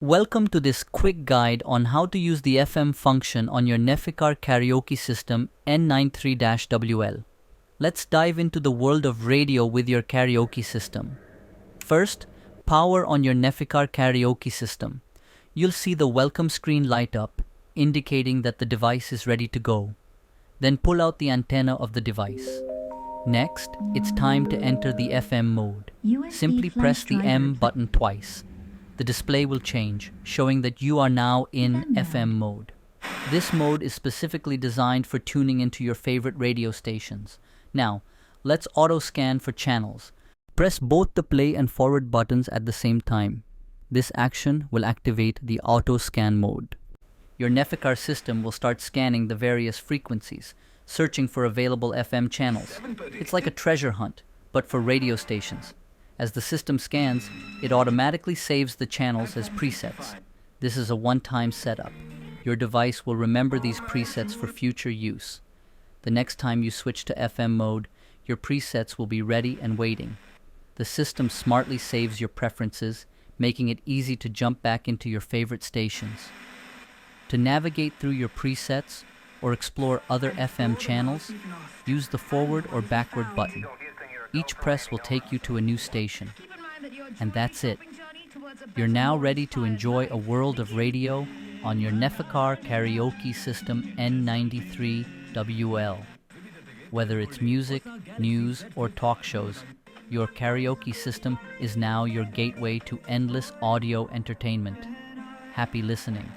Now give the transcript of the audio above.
Welcome to this quick guide on how to use the FM function on your Nefficar karaoke system N93-WL. Let's dive into the world of radio with your karaoke system. First, power on your Nefficar karaoke system. You'll see the welcome screen light up, indicating that the device is ready to go. Then pull out the antenna of the device. Next, it's time to enter the FM mode. Simply press the M button twice. The display will change, showing that you are now in FM mode. This mode is specifically designed for tuning into your favorite radio stations. Now, let's auto-scan for channels. Press both the play and forward buttons at the same time. This action will activate the auto-scan mode. Your Nefficar system will start scanning the various frequencies, searching for available FM channels. It's like a treasure hunt, but for radio stations. As the system scans, it automatically saves the channels as presets. This is a one-time setup. Your device will remember these presets for future use. The next time you switch to FM mode, your presets will be ready and waiting. The system smartly saves your preferences, making it easy to jump back into your favorite stations. To navigate through your presets or explore other FM channels, use the forward or backward button. Each press will take you to a new station. And that's it. You're now ready to enjoy a world of radio on your Nefficar karaoke system N93-WL. Whether it's music, news, or talk shows, your karaoke system is now your gateway to endless audio entertainment. Happy listening.